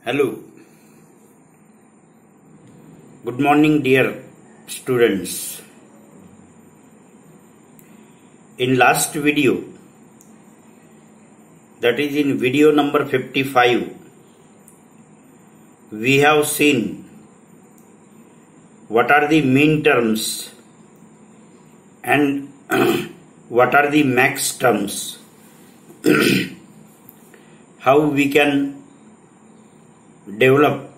Hello. Good morning, dear students. In last video, that is in video number 55, we have seen what are the mean terms and what are the max terms, how we can develop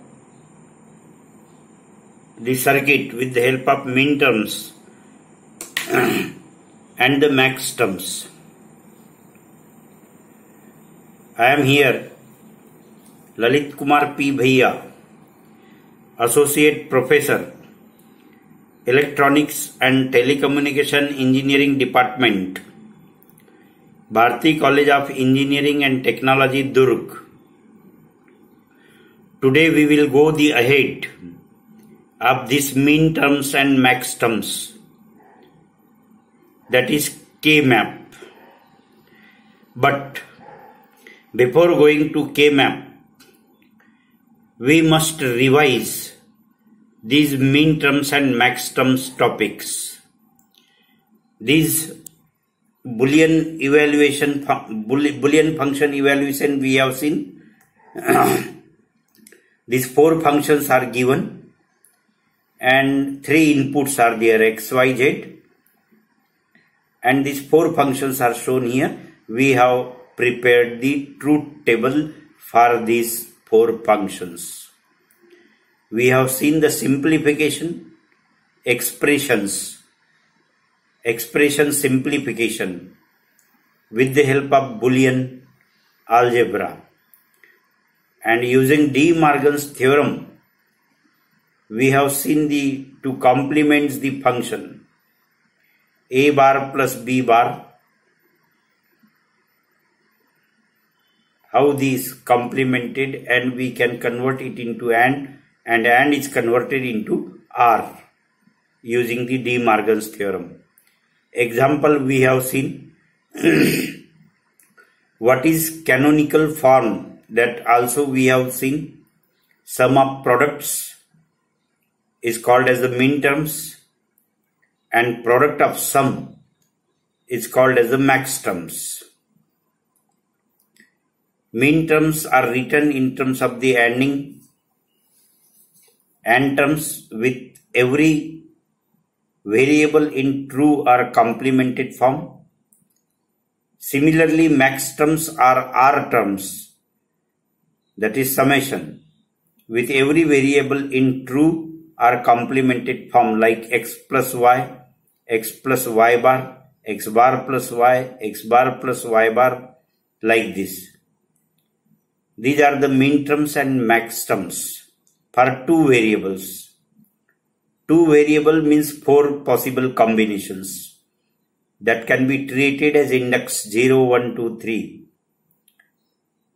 the circuit with the help of mean terms and the max terms. I am here, Lalit Kumar P. Bhaiya, Associate Professor, Electronics and Telecommunication Engineering Department, Bharati College of Engineering and Technology, Durg. Today we will go the ahead of these mean terms and max terms, that is K-map. But before going to K-map, we must revise these mean terms and max terms topics. These Boolean function evaluation we have seen. These four functions are given and three inputs are there, x, y, z, and these four functions are shown here. We have prepared the truth table for these four functions. We have seen the simplification, expression simplification with the help of Boolean algebra. And using De Morgan's theorem, we have seen the two complements the function a bar plus b bar, how these complemented, and we can convert it into and is converted into r using the De Morgan's theorem. Example we have seen what is canonical form, that also we have seen. Sum of products is called as the mean terms and product of sum is called as the max terms. Mean terms are written in terms of the AND terms with every variable in true or complemented form. Similarly, max terms are R terms, that is summation, with every variable in true or complemented form like x plus y bar, x bar plus y, x bar plus y bar, like this. These are the mean terms and max terms for two variables. Two variable means four possible combinations that can be treated as index 0, 1, 2, 3.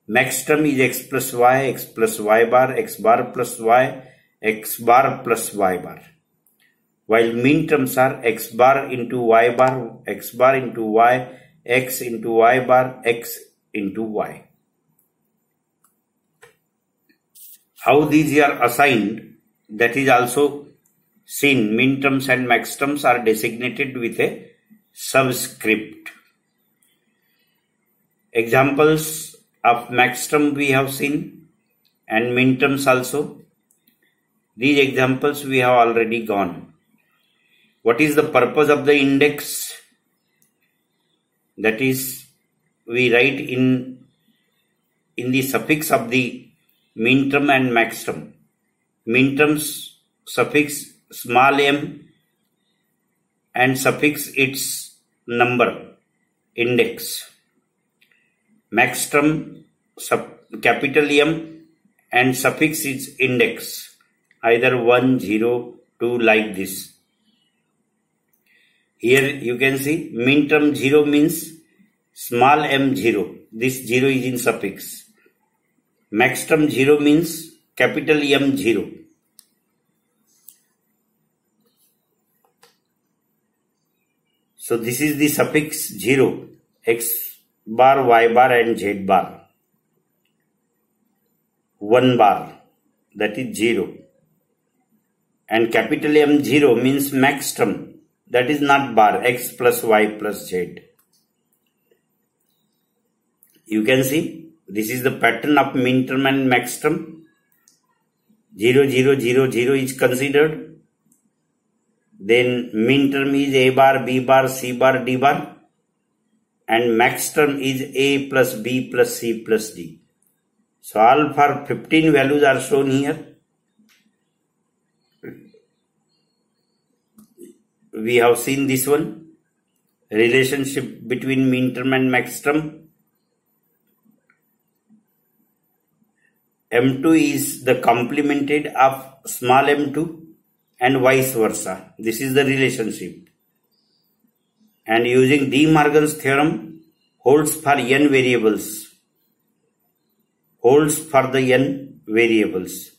Max term is x plus y bar, x bar plus y, x bar plus y bar. While mean terms are x bar into y bar, x bar into y, x into y bar, x into y. How these are assigned, that is also seen. Mean terms and max terms are designated with a subscript. Examples of max term we have seen and mean terms also. These examples we have already gone. What is the purpose of the index? That is, we write in the suffix of the mean term and max term. Mean terms suffix small m and suffix its number, index. Max term capital M and suffix its index, either 1, 0, 2, like this. Here you can see mean term 0 means small m 0. This 0 is in suffix. Max term 0 means capital M 0. So this is the suffix 0, x bar, y bar and z bar. 1 bar, that is 0. And capital M 0 means max term, that is not bar, x plus y plus z. You can see this is the pattern of min term and max term. 0, 0, 0, 0 is considered. Then min term is a bar, b bar, c bar, d bar. And max term is a plus b plus c plus d. So all for 15 values are shown here. We have seen this one, relationship between min term and max term. M2 is the complemented of small m2 and vice versa. This is the relationship. And using De Morgan's theorem, holds for n variables. Holds for the n variables.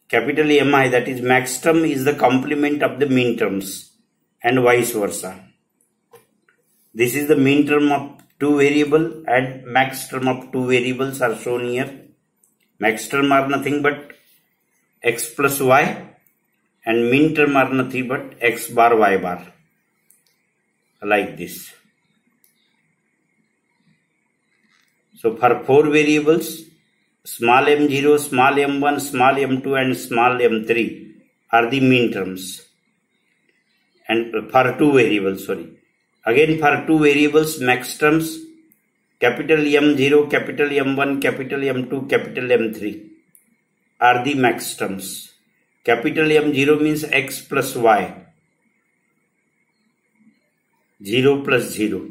Capital Mi, that is max term, is the complement of the min terms and vice versa. This is the min term of 2 variable and max term of 2 variables are shown here. Max term are nothing but x plus y and min term are nothing but x bar y bar, like this. So for 4 variables, small m0, small m1, small m2 and small m3 are the min terms. And for 2 variables, Again for 2 variables, max terms, capital M0, capital M1, capital M2, capital M3 are the max terms. Capital M0 means x plus y, 0 plus 0.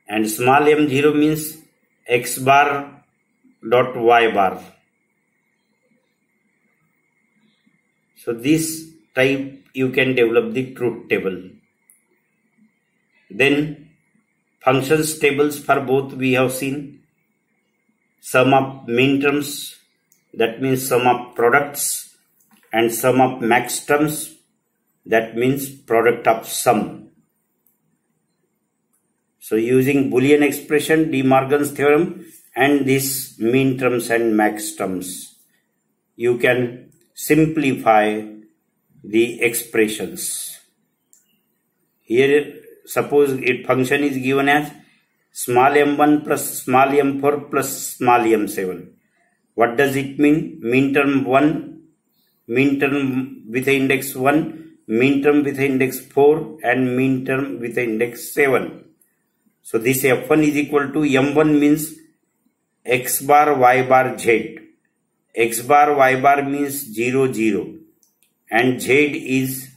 And small m0 means x bar dot y bar. So this type you can develop the truth table. Then functions tables for both we have seen. Sum of min terms, that means sum of products, and sum of max terms, that means product of sum. So using Boolean expression, De Morgan's theorem, and this min terms and max terms, you can simplify the expressions. Here suppose a function is given as small m1 plus small m4 plus small m7. What does it mean? Min term 1, min term with the index 1, min term with the index 4 and min term with the index 7. So this f1 is equal to m1 means x bar y bar z. X bar y bar means 0 0 and z is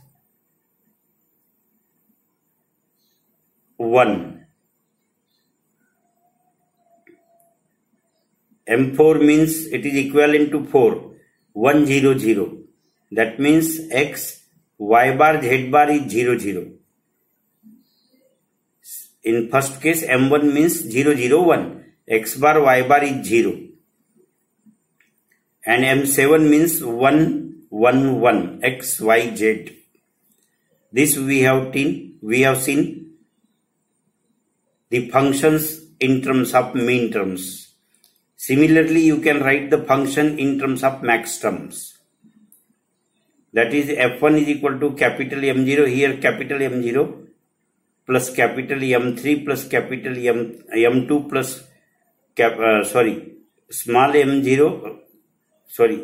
1. M4 means it is equivalent to 4, 1 0 0. That means x, y bar, z bar is 0 0. In first case M1 means 0 0 1, x bar y bar is 0. And M7 means 1 1 1, x, y, z. This we have seen the functions in terms of min terms. Similarly, you can write the function in terms of max terms. That is f1 is equal to capital M0, here capital M0 plus capital M3 plus capital M2 plus small m0,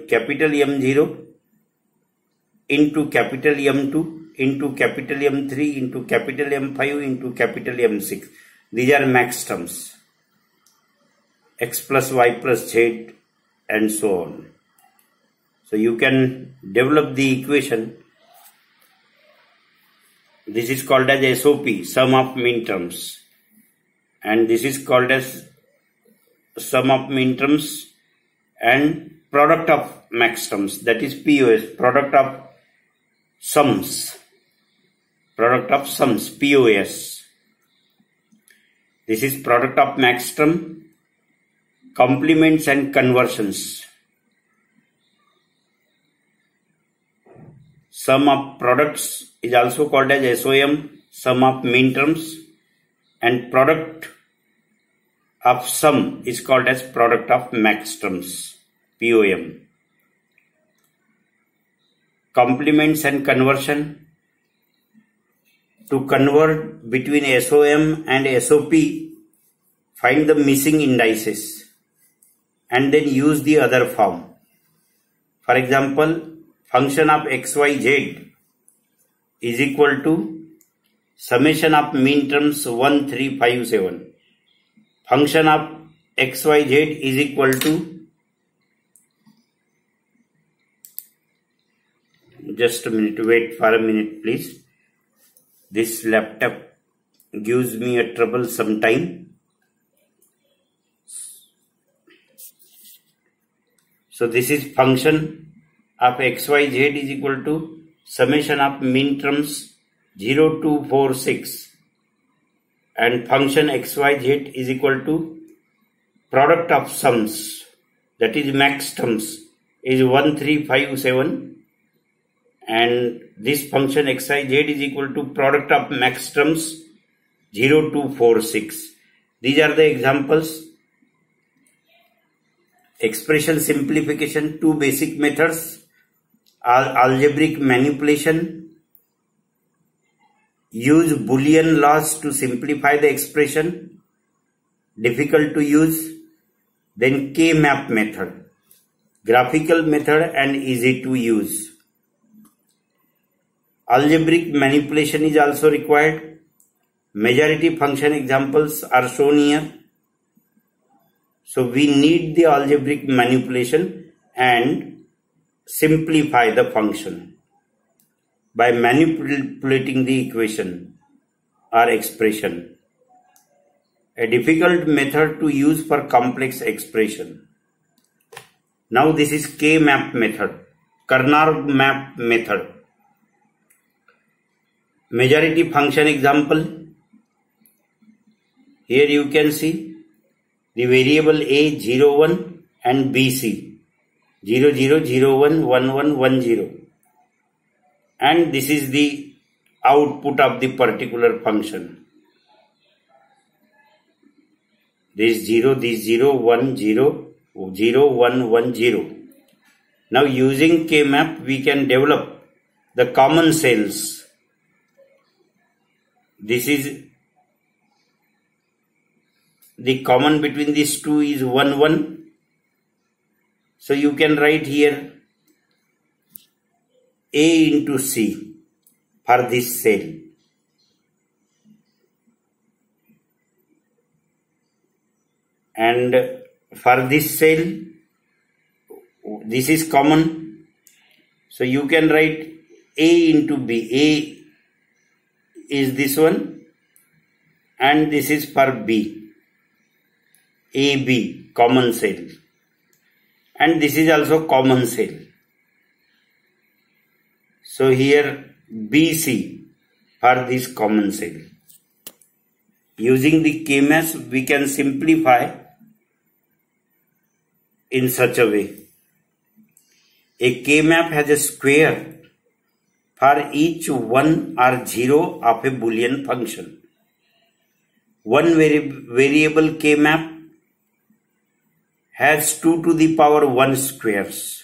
capital M0 into capital M2 into capital M3 into capital M5 into capital M6. These are max terms. X plus y plus z and so on. So you can develop the equation. This is called as SOP, sum of min terms. And this is called as sum of min terms and product of max terms. That is POS, product of sums. Product of sums, POS. This is product of max term, complements and conversions. Sum of products is also called as SOM, sum of min terms, and product of sum is called as product of max terms, POM. Complements and conversion. To convert between SOM and SOP, find the missing indices and then use the other form. For example, function of XYZ is equal to summation of mean terms 1, 3, 5, 7. Function of XYZ is equal to, just a minute, wait for a minute please. This laptop gives me a trouble sometime. So this is function of XYZ is equal to summation of mean terms 0, 2, 4, 6. And function XYZ is equal to product of sums, that is max terms, is 1, 3, 5, 7. And this function xyz is equal to product of max terms 0, 2, 4, 6. These are the examples. Expression simplification, two basic methods. Algebraic manipulation. Use Boolean laws to simplify the expression. Difficult to use. Then K-map method. Graphical method and easy to use. Algebraic manipulation is also required. Majority function examples are shown here. So we need the algebraic manipulation and simplify the function by manipulating the equation or expression. A difficult method to use for complex expression. Now this is K-map method, Karnaugh map method. Majority function example. Here you can see the variable A 0, 1 and BC 0, 0, 0, 1, 1, 1, 1, 0. And this is the output of the particular function. This 0, this 0, 1, 0, 0, 1, 1, 0. Now using K-map we can develop the common cells. This is the common between these two is 1, 1. So you can write here A into C for this cell. And for this cell, this is common. So you can write A into B. A is this one and this is for B. AB, common cell. And this is also common cell. So here BC for this common cell. Using the K-map we can simplify in such a way. A K-map has a square for each 1 or 0 of a Boolean function. One variable K-map has 2 to the power 1 squares.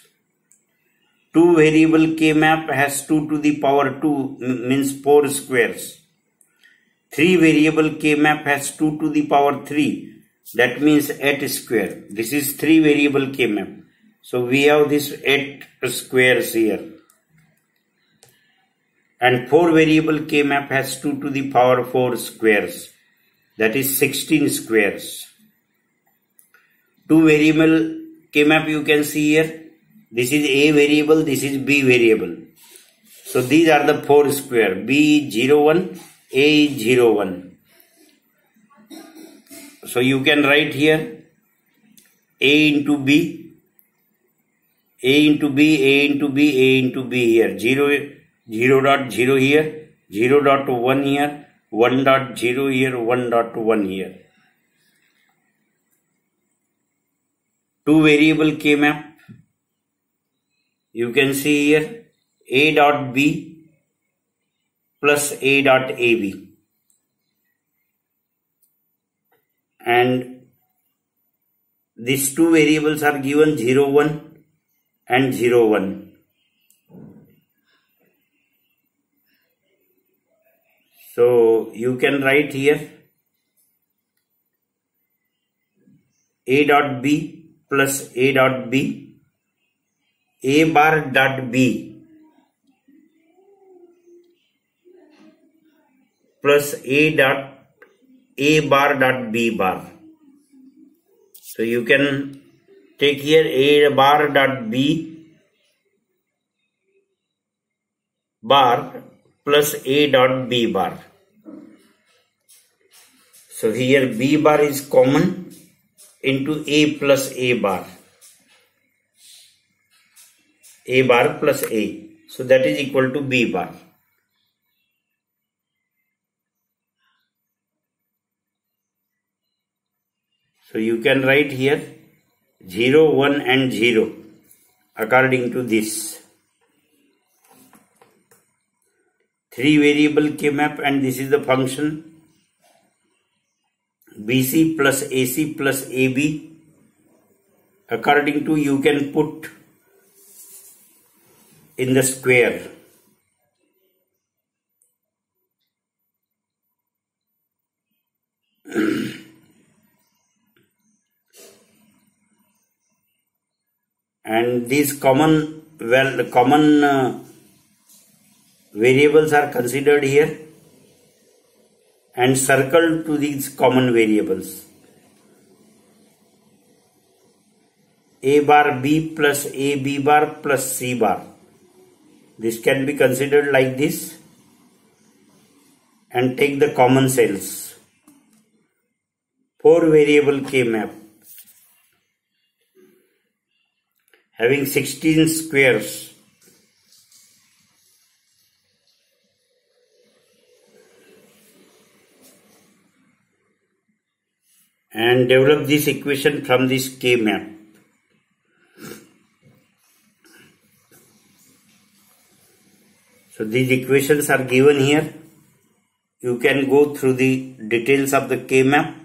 Two variable K-map has 2 to the power 2 means 4 squares. Three variable K-map has 2 to the power 3, that means 8 square. This is 3 variable K-map. So we have this 8 squares here. And 4 variable K-map has 2 to the power 4 squares, that is 16 squares. Two variable K-map you can see here. This is A variable, this is B variable. So these are the 4 square. B 0, 1, A 0, 1. So you can write here A into B, A into B, A into B, A into B here. 0.0 here, 0.1 here, 1.0 here, 1.1 here. Two variable K-map. You can see here A dot B plus A dot AB. And these two variables are given 0, 1 and 0, 1. So you can write here A dot B plus A dot B, A bar dot B plus A bar dot B bar. So you can take here A bar dot B bar plus A dot B bar. So here B bar is common into A plus A bar. A bar plus A. So that is equal to B bar. So you can write here 0, 1 and 0 according to this. 3 variable K-map, and this is the function BC plus AC plus AB. According to, you can put in the square. And these common variables are considered here and circled to these common variables. A bar B plus A B bar plus C bar. This can be considered like this, and take the common cells. 4 variable K-map having 16 squares. And develop this equation from this K-map. So these equations are given here. You can go through the details of the K-map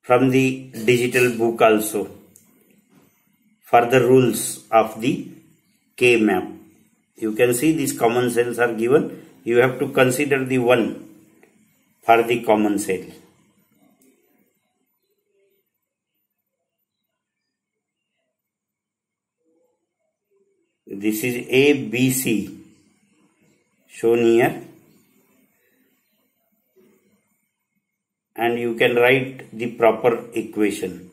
from the digital book also for the rules of the K-map. You can see these common cells are given. You have to consider the 1 for the common cell. This is ABC shown here, and you can write the proper equation.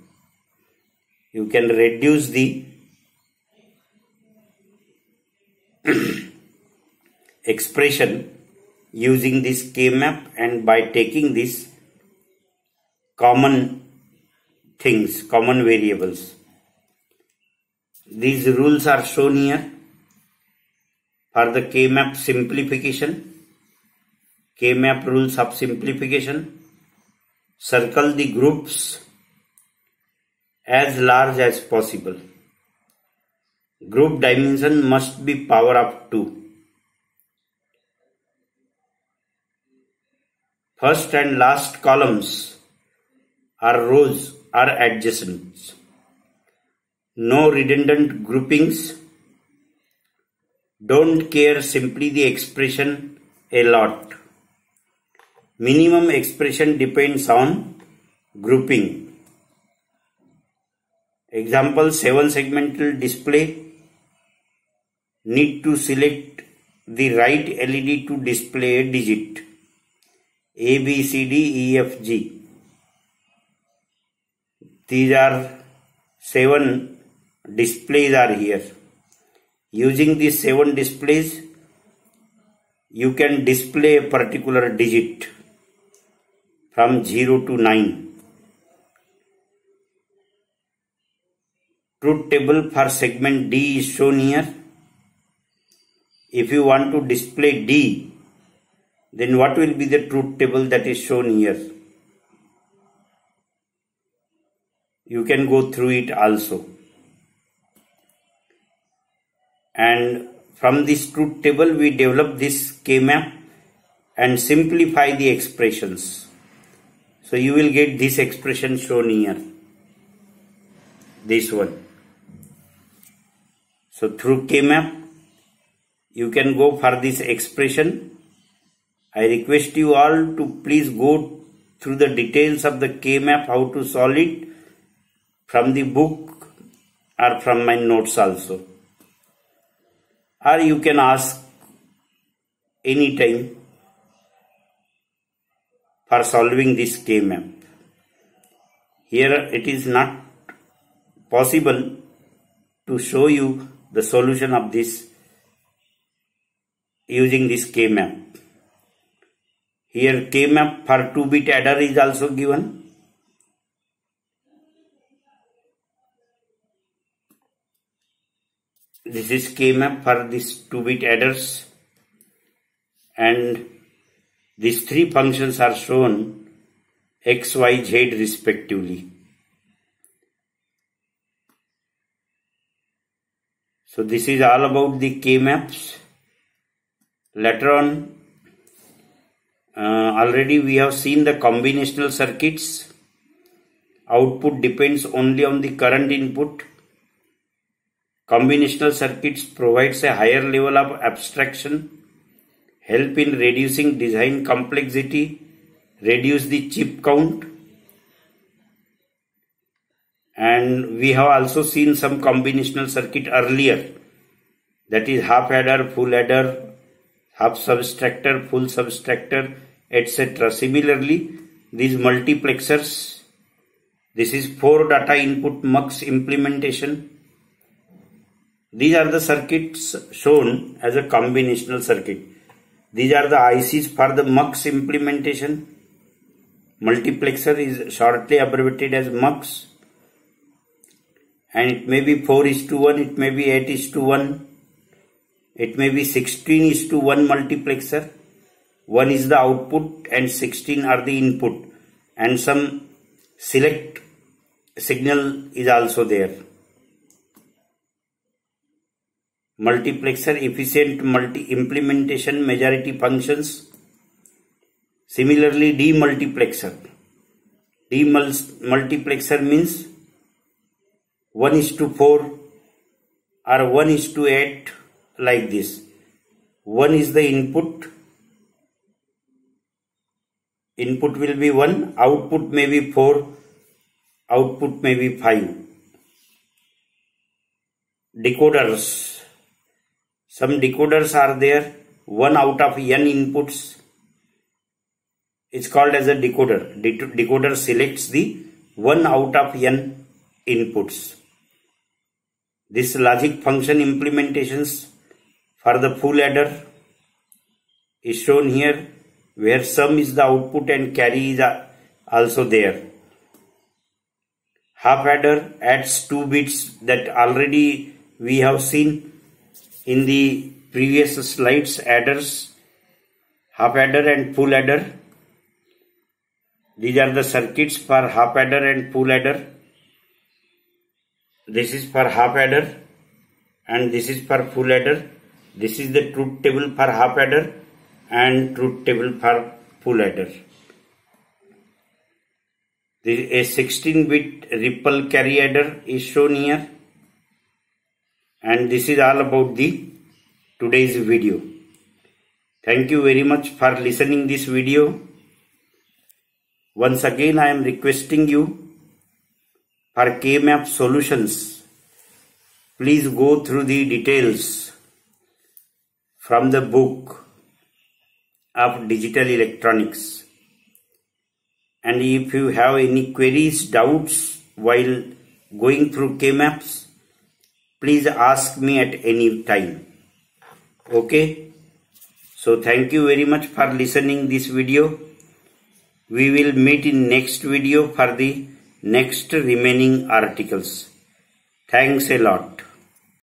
You can reduce the expression using this K-map, and by taking this common things, common variables. These rules are shown here for the K-map simplification. K-map rules of simplification. Circle the groups as large as possible. Group dimension must be power of 2. First and last columns or rows are adjacent. No redundant groupings. Don't care simply the expression a lot. Minimum expression depends on grouping. Example, 7 segmental display. Need to select the right LED to display a digit. A, B, C, D, E, F, G. These are 7 displays are here. Using these 7 displays, you can display a particular digit from 0 to 9. Truth table for segment D is shown here. If you want to display D, then what will be the truth table that is shown here? You can go through it also. And from this truth table, we develop this K-map and simplify the expressions. So you will get this expression shown here. this one. So through K-map, you can go for this expression. I request you all to please go through the details of the K-map, how to solve it from the book or from my notes also. Or you can ask anytime for solving this K-map. Here it is not possible to show you the solution of this using this K-map. Here K-map for 2-bit adder is also given. This is K-map for these 2-bit adders, and these 3 functions are shown x, y, z respectively. So this is all about the K-maps. Later on, already we have seen the combinational circuits. Output depends only on the current input. Combinational circuits provides a higher level of abstraction, help in reducing design complexity, reduce the chip count. And we have also seen some combinational circuit earlier, that is half adder, full adder, half subtractor, full subtractor, etc. Similarly, these multiplexers, this is 4 data input mux implementation. These are the circuits shown as a combinational circuit. These are the ICs for the mux implementation. Multiplexer is shortly abbreviated as mux. And it may be 4:1, it may be 8:1, it may be 16:1 multiplexer. 1 is the output and 16 are the input, and some select signal is also there. Multiplexer efficient implementation majority functions. Similarly, demultiplexer. Demultiplexer means 1:4 or 1:8, like this. 1 is the input. Input will be 1, output may be 4, output may be 5. Decoders. Some decoders are there, 1 out of n inputs. It's called as a decoder. Decoder selects the 1 out of n inputs. This logic function implementations for the full adder is shown here, where sum is the output and carry is also there. Half adder adds 2 bits that already we have seen in the previous slides. Adders, half adder and full adder. These are the circuits for half adder and full adder. This is for half adder and this is for full adder. This is the truth table for half adder and truth table for full adder. A 16-bit ripple carry adder is shown here. And this is all about the today's video. Thank you very much for listening this video. Once again, I am requesting you for K-map solutions. Please go through the details from the book of digital electronics. And if you have any queries, doubts while going through K-maps, please ask me at any time. Okay? So thank you very much for listening this video. We will meet in next video for the next remaining articles. Thanks a lot.